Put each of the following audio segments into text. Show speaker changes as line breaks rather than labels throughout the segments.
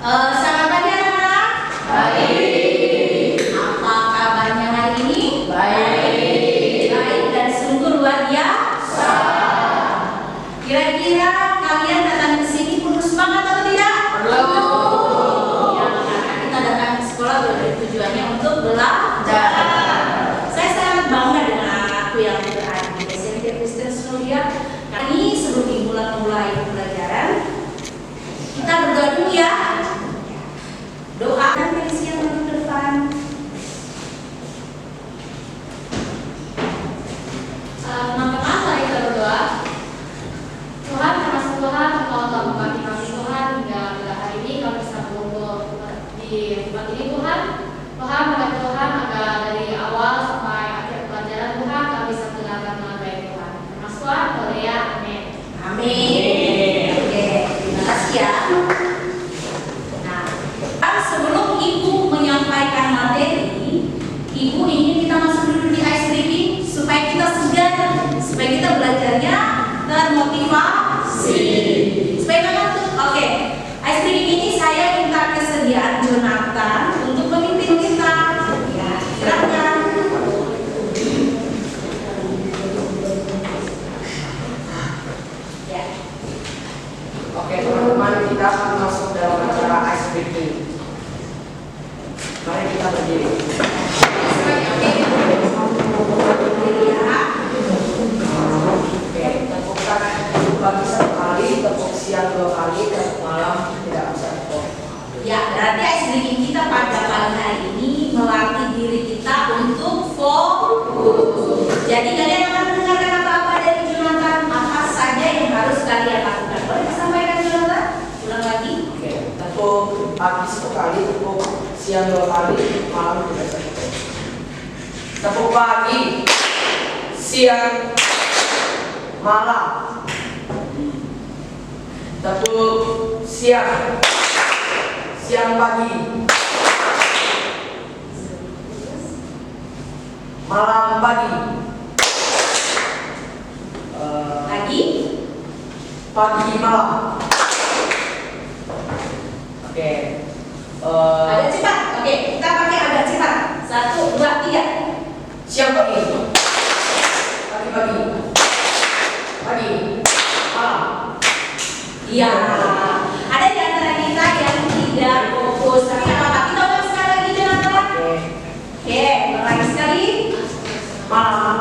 Selamat pagi anak-anak.
Baik.
Apa kabarnya hari ini?
Baik.
Baik dan sungguh luar biasa. Kira-kira kalian datang ke sini penuh semangat atau tidak?
Perlu.
Ya, karena kita datang ke sekolah berarti tujuannya untuk belajar. Saya sangat bangga dengan anakku yang berada di SMP Kristen Senulia. Kali ini sebelum mulai pembelajaran, kita berdoa dulu ya. Doa dan Felician ke depan.
Teman-teman, mari kita berdoa. Tuhan, termasuk Tuhan, Engkau telah memberkati kami Tuhan hingga pada hari ini kami bisa berkumpul di tempat ini Tuhan. Tuhan, berkati Tuhan agar dari awal sampai akhir pelajaran Tuhan kami bisa mendengarkan dengan baik Tuhan. Termasuk Tuhan, Korea, amin.
Amin. Oke, terima kasih ya. Nah, sebelum Ibu menyampaikan materi, Ibu ingin kita masuk dulu di ice breaking supaya kita segar, supaya kita belajarnya termotivasi. Supaya ngantuk. Oke, ice breaking ini saya minta kesediaan Jonathan untuk memimpin kita. Ya, silakan. Ya.
Oke teman-teman, kita akan masuk dalam acara ice breaking. Mari kita berdiri. Oke, tepuk tangan pagi 1 kali, tepuk siang 2 kali, tepuk malam tidak bisa tepuk.
Ya, berarti ice breaking kita pada pagi hari ini melatih diri kita untuk fokus. Jadi kalian akan mendengarkan apa-apa dari Jonathan, apa saja yang harus kalian lakukan. Boleh disampaikan Jonathan? Ulang lagi.
Oke, tepuk pagi 1 kali, tepuk siang 2 kali, tepuk malam tidak bisa tepuk. Tepuk pagi, siang, malam. Tepuk siang, siang pagi, malam pagi.
Lagi.
Pagi malam. Oke.
Agak cepat. Oke, kita pakai agak cepat. 1, 2, 3.
Siang pagi. Pagi. Pagi. Malam.
Iya. Ada di antara kita yang tidak fokus. Tapi nggak apa-apa. Kita ulang sekali lagi Jonathan. Oke, lagi sekali.
Malam.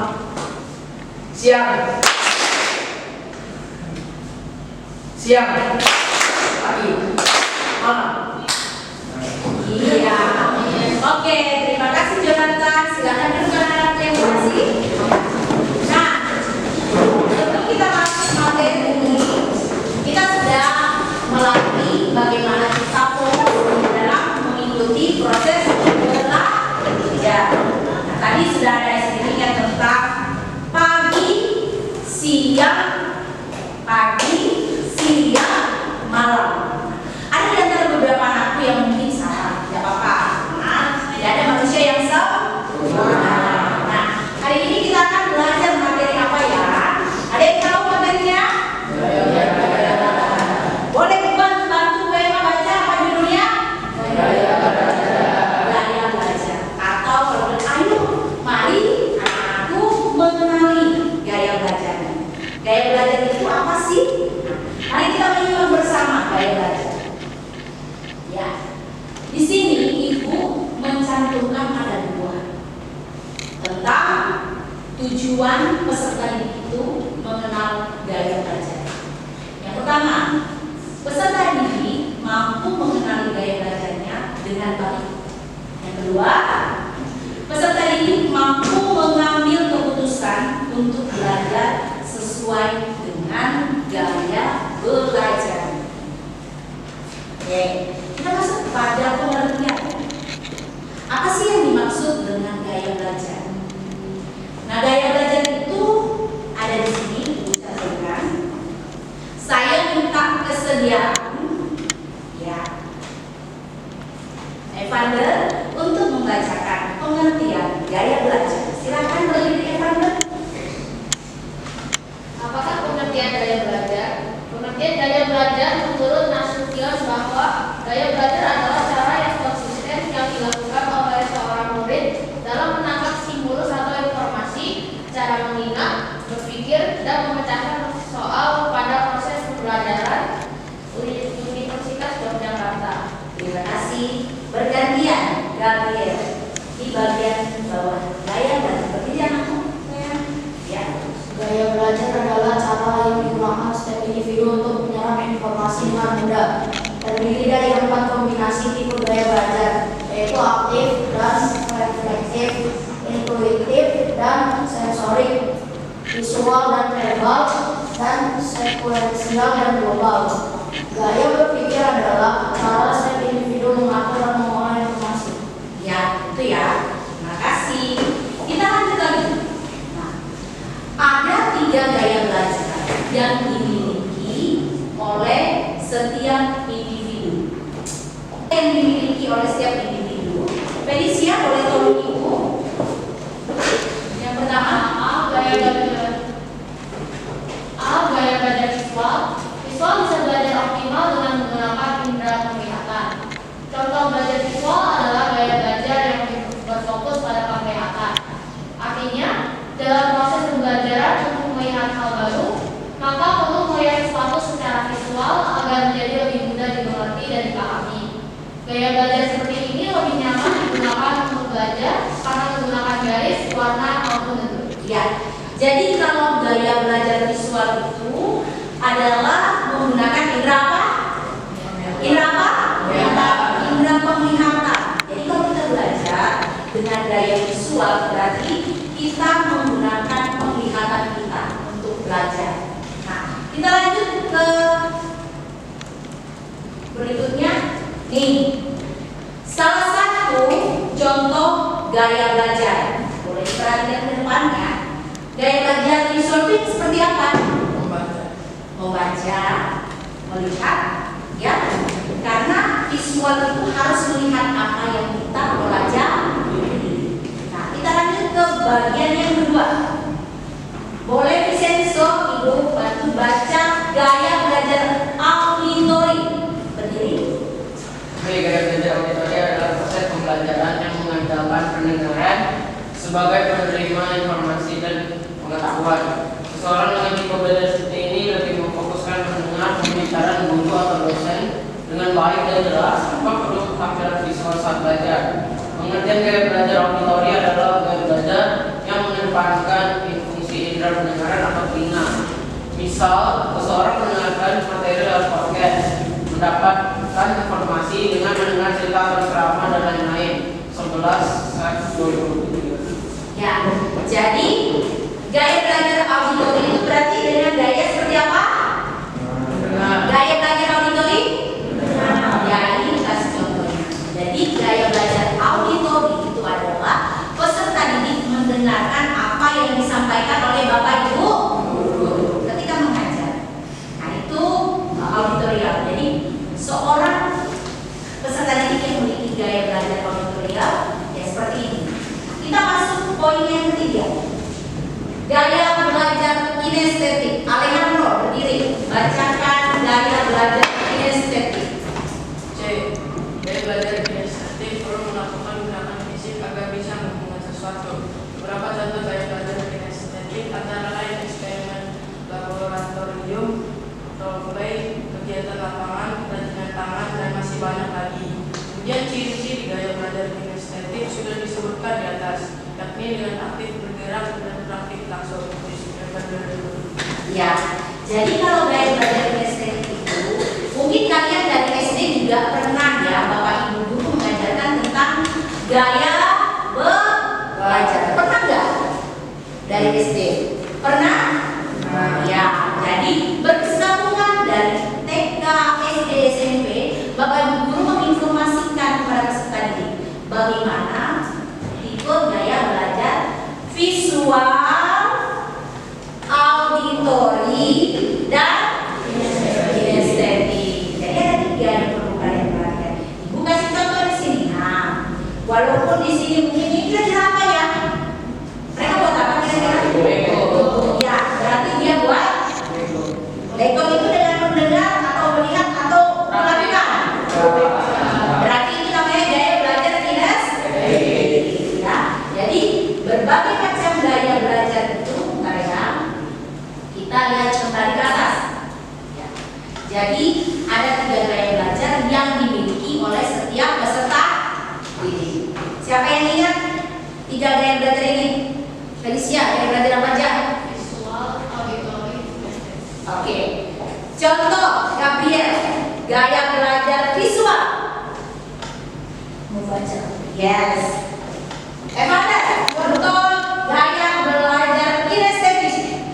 Siang. Pagi. Malam.
Iya. Oke, terima kasih Jonathan. Silakan duduk anak-anak yang kasih. Nah, sebelum kita masuk materi ini, kita sudah melatih bagaimana kita fokus dalam mengikuti proses belajar. Nah, tadi sudah ada explaining tentang pagi, siang, malam. Ada di antara beberapa anakku yang mungkin salah, tidak apa-apa. Nah, tidak ada manusia yang sempurna. Nah, hari ini kita
lingkungan muda. Terdiri dari 4 kombinasi tipe gaya belajar, yaitu aktif dan reflektif, intuitif dan sensorik, visual dan verbal, dan sekuensial dan global. Gaya berpikir adalah cara setiap individu mengatur dan mengolah informasi.
Ya, itu ya. Terima kasih. Kita lanjut lagi. Nah, ada 3 gaya belajar yang dimiliki oleh setiap individu. Yang dimiliki oleh setiap individu. Felicia, boleh tolong Ibu? Yang pertama,
Gaya belajar visual. Visual bisa belajar optimal dengan menggunakan indera penglihatan. Contoh belajar visual adalah gaya belajar yang berfokus pada penglihatan. Artinya, dalam proses pembelajaran untuk melihat hal baru, maka perlu melihat sesuatu secara visual agar menjadi lebih mudah dimengerti dan dipahami. Gaya belajar seperti ini lebih nyaman digunakan untuk belajar karena menggunakan garis, warna, maupun bentuk.
ya. Jadi kalau gaya belajar visual itu adalah menggunakan indera apa? Indera apa? Indera penglihatan. Jadi kalau kita belajar dengan gaya visual berarti kita menggunakan penglihatan kita untuk belajar. Nah, kita lanjut ke berikutnya. Nih, salah satu contoh gaya belajar. Boleh diperhatikan ke depannya. Gaya belajar visual itu seperti apa? Membaca, melihat, ya. Karena visual itu harus melihat apa yang kita pelajari. Nah, kita lanjut ke bagian yang kedua. Boleh Vincenzo, Ibu bantu baca gaya belajar auditory. Berdiri.
Gaya belajar auditory adalah proses pembelajaran yang mengandalkan pendengaran sebagai penerima informasi dan pengetahuan. Seseorang dengan tipe belajar seperti ini lebih memfokuskan mendengar pembicaraan guru atau dosen dengan baik dan jelas tanpa perlu tampilan visual saat belajar. Pengertian gaya belajar auditory adalah gaya belajar yang mengedepankan fungsi indera pendengaran atau telinga. Misal, seseorang mendengarkan materi lewat podcast, mendapatkan informasi dengan mendengar cerita atau ceramah dan lain-lain. 11/2023.
Ya, jadi gaya belajar auditory itu berarti dengan gaya seperti apa? Gaya belajar auditory? Ya, ini kasih contohnya. Jadi gaya belajar auditory itu adalah peserta didik mendengarkan apa yang disampaikan oleh Bapak Ibu guru ketika mengajar. Nah, itu auditorial. Jadi seorang peserta didik yang memiliki gaya belajar auditorial ya seperti ini. Kita masuk poin yang ketiga. Gaya belajar kinestetik. Alejandro berdiri. Bacakan gaya belajar kinestetik.
C. Gaya belajar kinestetik perlu melakukan gerakan fisik agar bisa melakukan sesuatu. Beberapa contoh gaya belajar kinestetik antara lain eksperimen laboratorium, role play, kegiatan lapangan, kerajinan tangan, dan masih banyak lagi. Kemudian ciri-ciri gaya belajar kinestetik sudah disebutkan di atas, yakni dengan aktif bergerak dan praktik langsung.
Ya, jadi kalau gaya belajar kinestetik itu mungkin kalian dari SD juga pernah ya Bapak Ibu guru mengajarkan tentang gaya belajar. Pernah nggak dari SD? Pernah? Ya, jadi berkesinambungan dari TK, SD, SMP, Bapak Ibu guru menginformasikan kepada peserta didik bagaimana tipe gaya belajar visual, auditory, dan kinestetik. Jadi ada 3 yang perlu kalian perhatikan. Ibu kasih contoh di sini. Nah, walaupun di sini mungkin ini kira-kira apa ya? Mereka buat apa kira-kira? Ya, berarti dia buat Lego itu dengan mendengar atau melihat atau melakukan. Berarti itu namanya gaya belajar kinestetik. Ya, jadi berbagai macam gaya belajar itu kita lihat kembali ke atas. Ya. Jadi ada 3 gaya belajar yang dimiliki oleh setiap peserta didik. Siapa yang ingat 3 gaya belajar ini? Felicia, gaya belajar apa aja?
Visual, auditory, kinestetik.
Oke. Contoh, Gabriel. gaya belajar visual.
Membaca.
Yes. Evander, contoh gaya belajar kinestetik.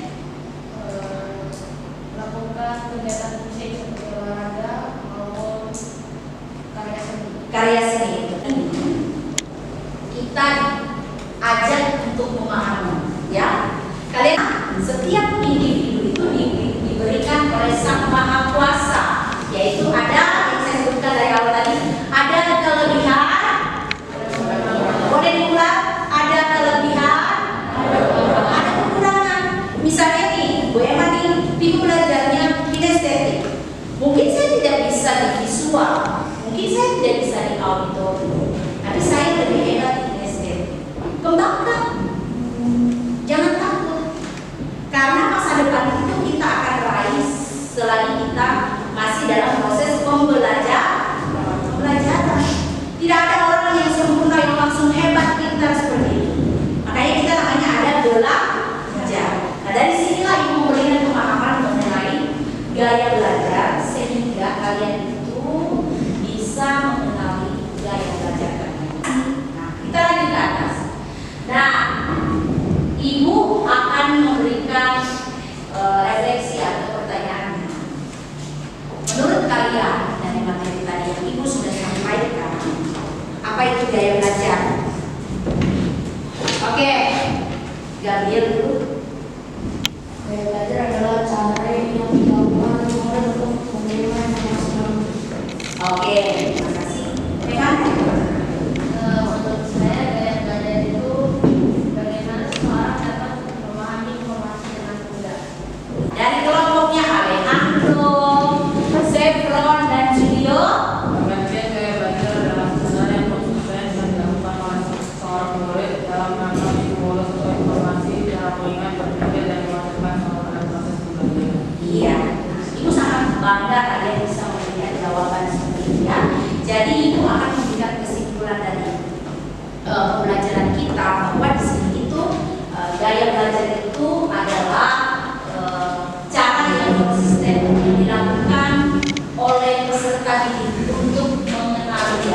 Melakukan kegiatan fisik seperti olahraga maupun karya seni.
Karya seni. Kita ajak untuk memahami, ya. Kalian setiap individu itu diberikan oleh Sang Maha Kuasa, yaitu ada yang saya sebutkan dari awal tadi, ada kelebihan, boleh diulang, ada kelebihan, ada kekurangan. Misalnya nih, Bu Emma nih, tipe belajarnya kinestetik. Mungkin saya tidak bisa di visual, mungkin saya tidak bisa di auditorium, tapi saya lebih hebat di kinestetik. Kembangkan, jangan takut, karena masa depan itu kita akan raih selagi kita masih dalam proses pembelajaran. Tidak ada orang yang sempurna yang langsung hebat pintar seperti itu. Makanya kita namanya ada belajar. Nah, dari sinilah ibu memberikan pemahaman mengenai gaya belajar sehingga kalian itu bisa mengenali gaya belajar kalian. Nah, kita lanjut ke atas. Nah, ibu akan memberikan refleksi atau pertanyaan. Menurut kalian dari materi tadi yang ibu sudah sampaikan, apa itu gaya belajar? Oke, Gabriel dulu.
Gaya belajar adalah cara yang dilakukan untuk menerima informasi.
Oke, terima kasih. Evan?
Menurut saya gaya belajar itu bagaimana seseorang dapat memahami informasi dengan mudah.
Dari kelompoknya Alejandro, Zefron, dan Julio.
Pengertian gaya belajar adalah kesadaran yang konsisten yang dilakukan oleh seorang murid dalam rangka stimulus atau informasi, cara mengingat, berpikir, dan melakukan selama proses pembelajaran.
Iya, ibu sangat bangga kalian bisa memberikan jawaban seperti itu ya. Jadi ibu akan memberikan kesimpulan dari pembelajaran kita bahwa di sini itu gaya belajar itu adalah cara yang konsisten dilakukan oleh peserta didik untuk mengenali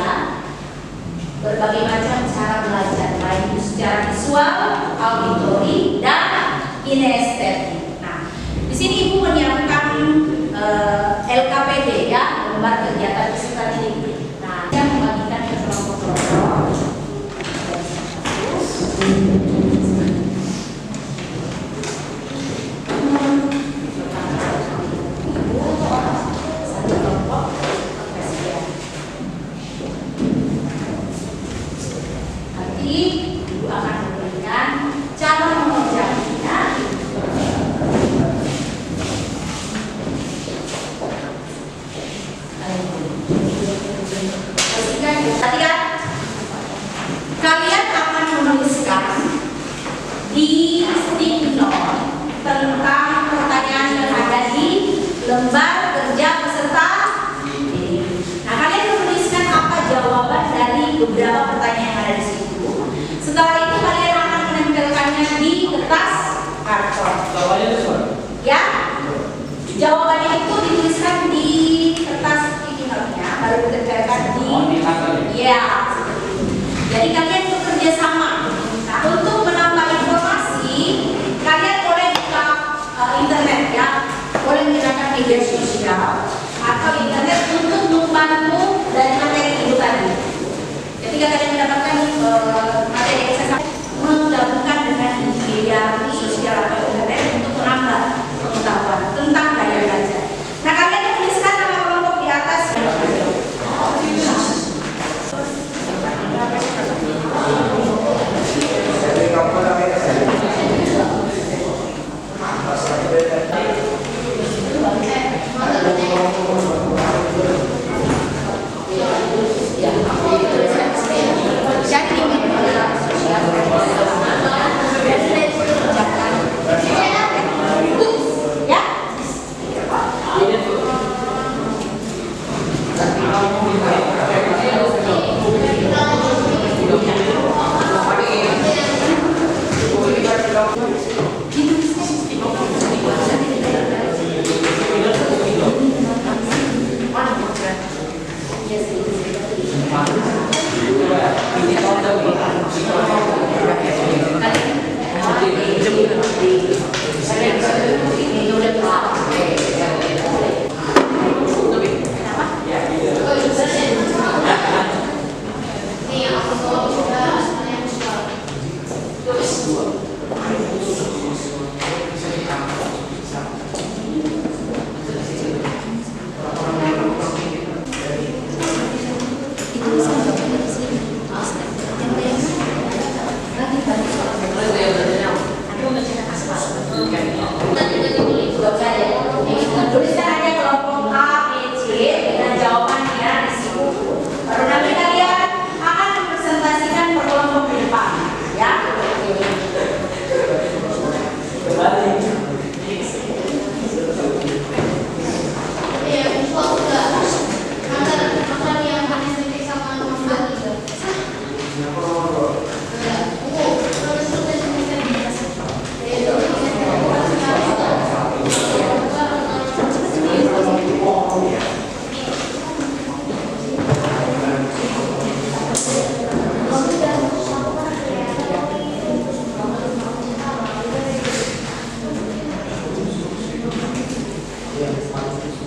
berbagai macam cara belajar, baik itu secara visual, auditori, dan kinestetik. Nah, di sini ibu menyiapkan LKPD ya, lembar kegiatan peserta didik. Nah, saya membagikan ke kelompok-kelompok. Satu kelompok presiden. Nanti ibu akan memberikan cara mengerjakannya. Perhatikan, kalian akan menuliskan di sticky note tentang pertanyaan yang ada di lembar kerja peserta didik. Nah, kalian menuliskan apa jawaban dari beberapa pertanyaan yang ada di situ. Setelah itu kalian akan menempelkannya di kertas karton.
Jawabannya itu soal.
Ya, jawabannya itu dituliskan di kertas sticky note-nya, baru ditempelkan di. Ya, jadi kalian bekerja sama. Nah, untuk menambah informasi, kalian boleh buka internet ya, boleh menggunakan media sosial atau internet untuk membantu dari materi itu tadi. Ketika kalian mendapatkan materi yang saya sampaikan, menggabungkan dengan media sosial atau internet untuk menambah pengetahuan tentang gaya belajar. Nah, kalian tuliskan nama kelompok di atas.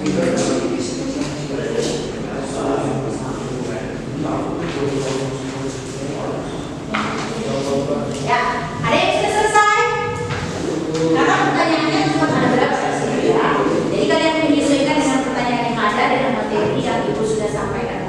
Ya, ada yang sudah selesai? Karena pertanyaannya cuma ada berapa sih ya? Jadi kalian menyesuaikan dengan pertanyaan yang ada dengan materi yang ibu sudah sampaikan.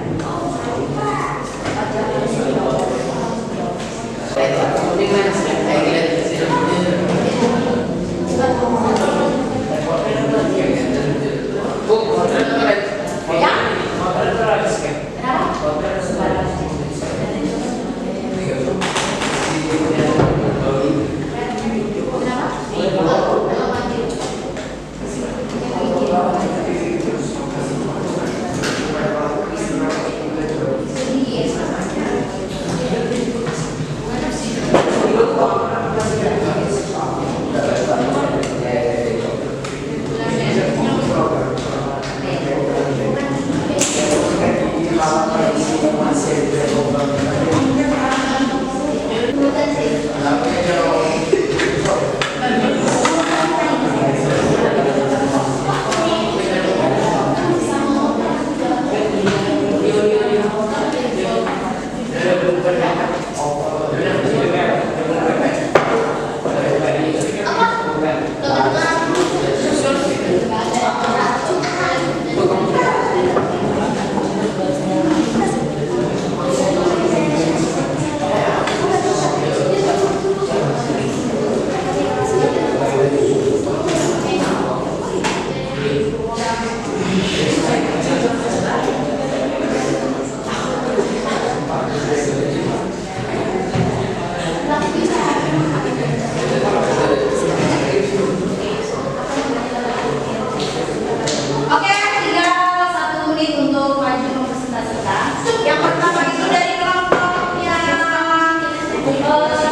Oke, tinggal 1 menit untuk maju mempresentasikan. Yang pertama itu dari kelompoknya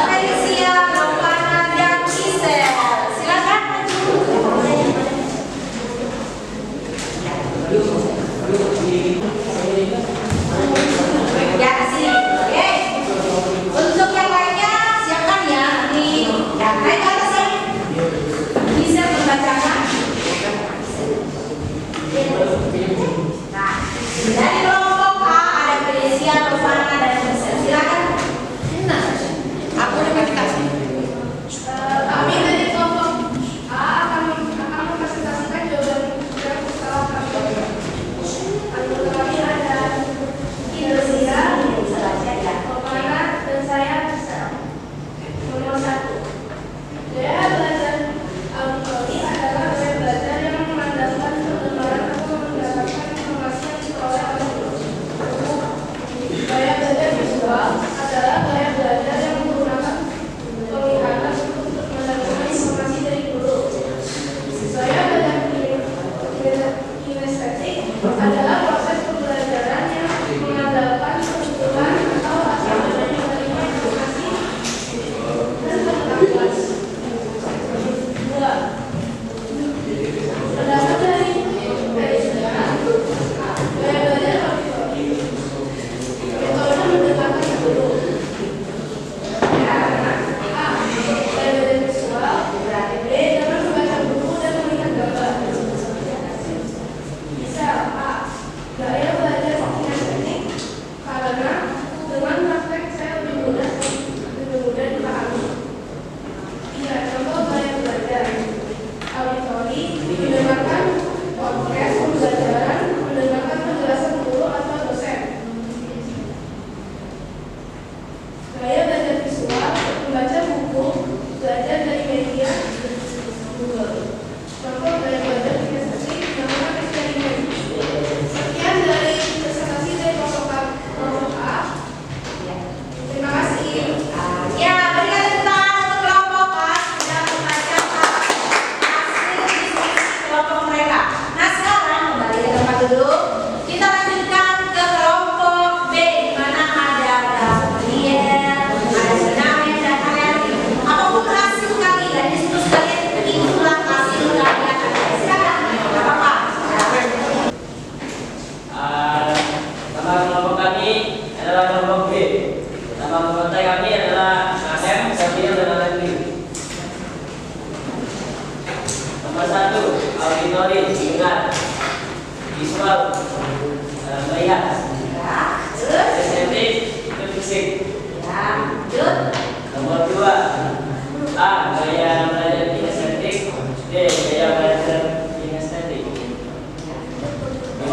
Felicia, Novana, dan Gisel. Silakan maju.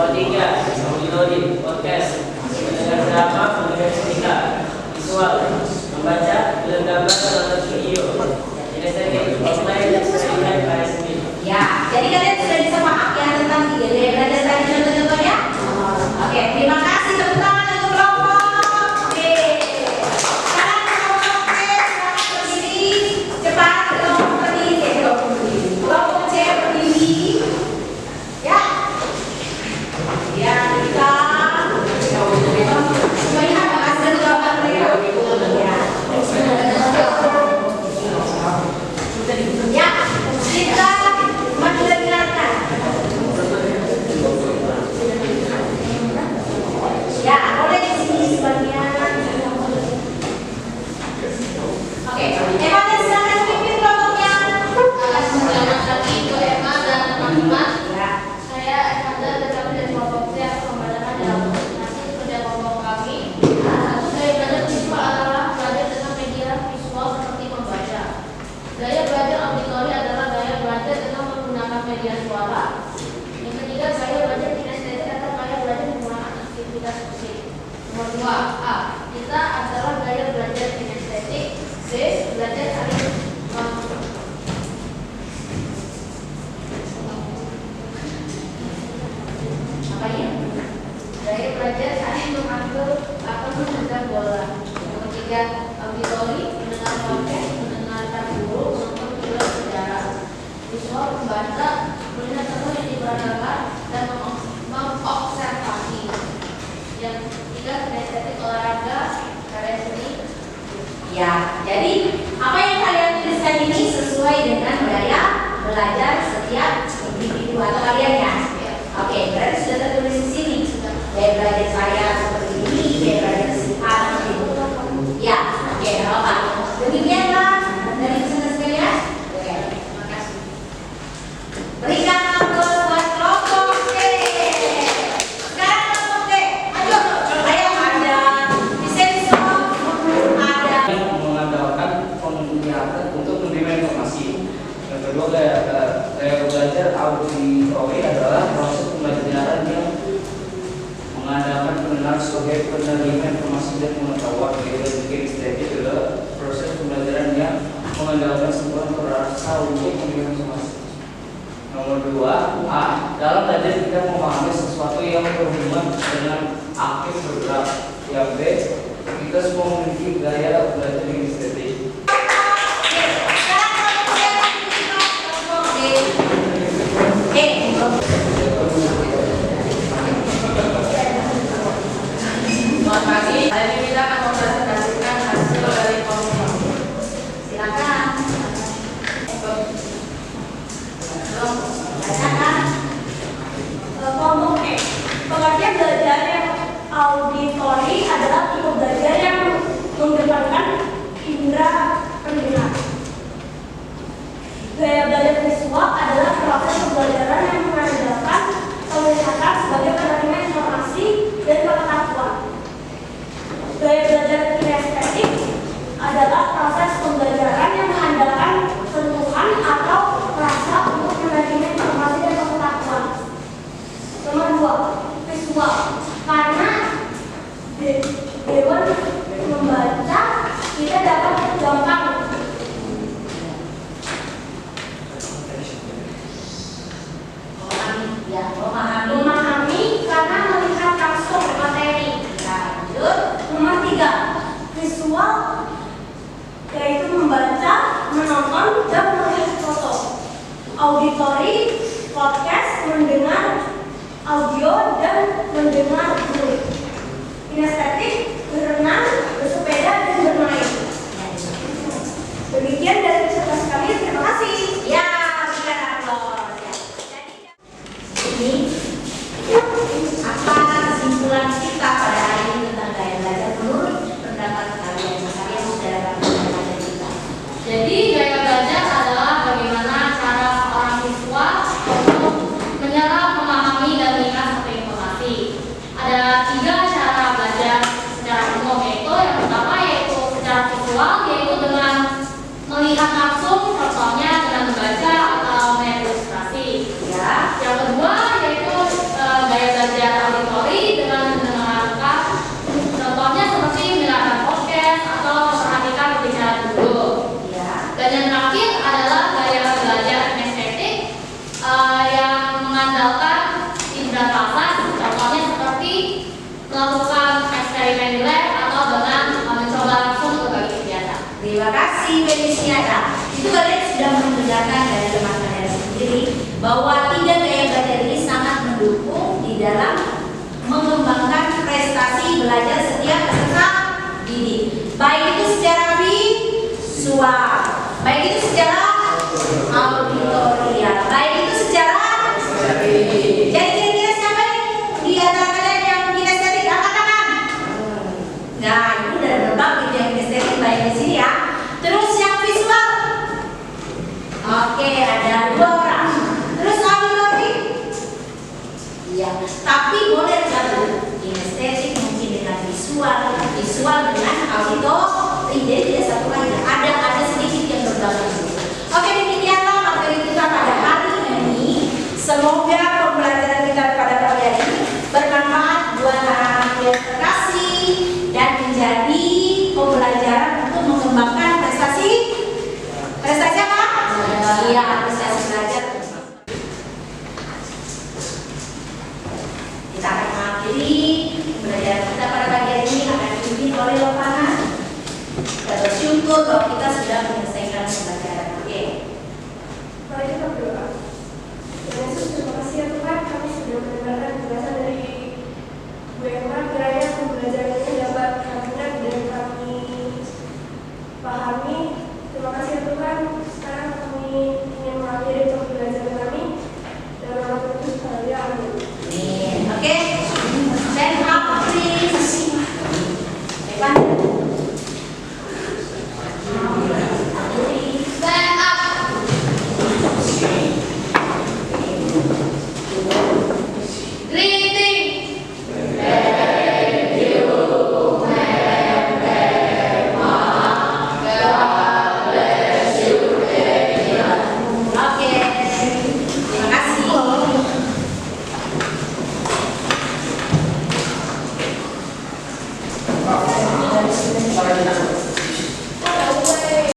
Nomor 3, auditori, podcast, mendengar drama, mendengar cerita, visual, membaca, film gambar, menonton video, kinestetik, offline, eksperimen, KSB.
Ya, jadi kalian sudah bisa paham ya tentang 3 gaya belajar tadi contoh-contohnya? Oke, terima kasih tepuk tangan untuk kelompok. Oke. Sekarang kelompok C silakan berdiri. Cepat kelompok berdiri. Kelompok C berdiri. Ya. Ya, kita melihat hasil gambar mereka. Ya. Ya, kita maju dan dengarkan. Ya, boleh di sini sebagian. Oke, Eva dan silakan pimpin kelompoknya.
Selamat pagi Bu Emma dan teman-teman.
Ya.
Saya Eva dari kelompok C akan membacakan dalam presentasi kerja kelompok kami. Satu, gaya belajar siswa adalah belajar dengan media visual seperti membaca. Gaya belajar auditori adalah gaya belajar dengan menggunakan media suara. Yang ketiga, gaya belajar kinestetik atau gaya belajar menggunakan aktivitas fisik. Nomor 2, A. Kita adalah gaya belajar kinestetik. B. Belajar saling apa ya? Gaya belajar saling mengambil atau menendang bola. Nomor 3, auditori, mendengar podcast, mendengarkan guru, menonton film sejarah. Visual, membaca, melihat tokoh yang diperagakan dan mengobservasi. Yang ketiga, kinestetik, olahraga, karya seni.
Ya, jadi apa yang kalian tuliskan ini sesuai dengan gaya belajar setiap individu atau kalian ya? Oke, berarti sudah tertulis di sini. Gaya belajar saya seperti ini, gaya belajar si A seperti itu. Ya, oke, apa? Demikianlah dari peserta sekalian. Oke, terima kasih. Berikan aplaus buat kelompok C. Sekarang kelompok D, ayo, ayo ada disensor, ada.
Yang mengandalkan penglihatan untuk menerima informasi. Yang kedua, gaya belajar auditori adalah proses pembelajaran yang mengandalkan pendengar sebagai penerima informasi dan pengetahuan. Gaya belajar kinestetik adalah proses pembelajaran yang mengandalkan sebuah perasa untuk menerima informasi. Nomor 2, A. Dalam belajar kita memahami sesuatu yang berhubungan dengan aktif bergerak. Yang B. Kita semua memiliki gaya belajar kinestetik.
Selamat pagi. Hari ini kita akan mempresentasikan hasil dari kelompok.
Silakan. Bacakan.
Kelompok E. Pengertian belajar yang auditori adalah tipe belajar yang mengedepankan indera pendengar. Gaya belajar visual adalah proses pembelajaran yang mengandalkan penglihatan sebagai penerima informasi dan pengetahuan. Gaya belajar kinestetik adalah proses pembelajaran yang mengandalkan sentuhan atau rasa untuk menerima informasi dan pengetahuan. Nomor 2, visual. Karena Dewan membaca, kita dapat gampang memahami karena melihat langsung materi.
Lanjut.
Nomor 3, visual yaitu membaca, menonton, dan melihat foto. Auditori, podcast, mendengar audio dan mendengar musik. Kinestetik, berenang, bersepeda, dan bermain. Demikian dari presentasi kami. Terima kasih.
Ya, berikan aplaus. Ya. Jadi, ini apa kesimpulan kita pada hari ini tentang gaya belajar menurut pendapat kalian? Kalian sudah dapat belajar kita.
Jadi gaya belajar adalah bagaimana cara seorang siswa untuk menyerap, memahami, dan mengingat satu informasi. Ada 3 cara belajar secara umum, yaitu yang pertama yaitu secara visual, yaitu dengan melihat langsung, contohnya dengan membaca atau melihat ilustrasi.
Ya.
Yang kedua yaitu gaya belajar melakukan eksperimen di lab atau dengan mencoba langsung berbagai kegiatan.
Terima kasih Feliciana. Itu kalian sudah mendengarkan dari teman kalian sendiri bahwa 3 gaya belajar ini sangat mendukung di dalam mengembangkan prestasi belajar setiap peserta didik. Baik itu secara visual, baik itu secara auditorial, baik itu secara jadi kira-kira siapa yang di antara kalian yang kinestetik? Angkat tangan. Nah, itu udah berbak gitu yang kinestetik baik di sini ya. Terus yang visual, oke, ada 2 orang. Terus auditori, iya. Tapi boleh gabung kinestetik mungkin dengan visual, visual dengan auditori. Jadi tidak satu lagi. Ada sedikit yang bergabung. Oke, demikianlah materi kita pada hari ini. Semoga pembelajaran kita pada pagi hari ini bermanfaat buat anak-anak yang terkasih dan menjadi pembelajaran untuk mengembangkan prestasi apa? Iya, prestasi belajar. Kita akan mengakhiri pembelajaran kita pada pagi hari ini akan dipimpin oleh Lopanan. Kita bersyukur bahwa kita sudah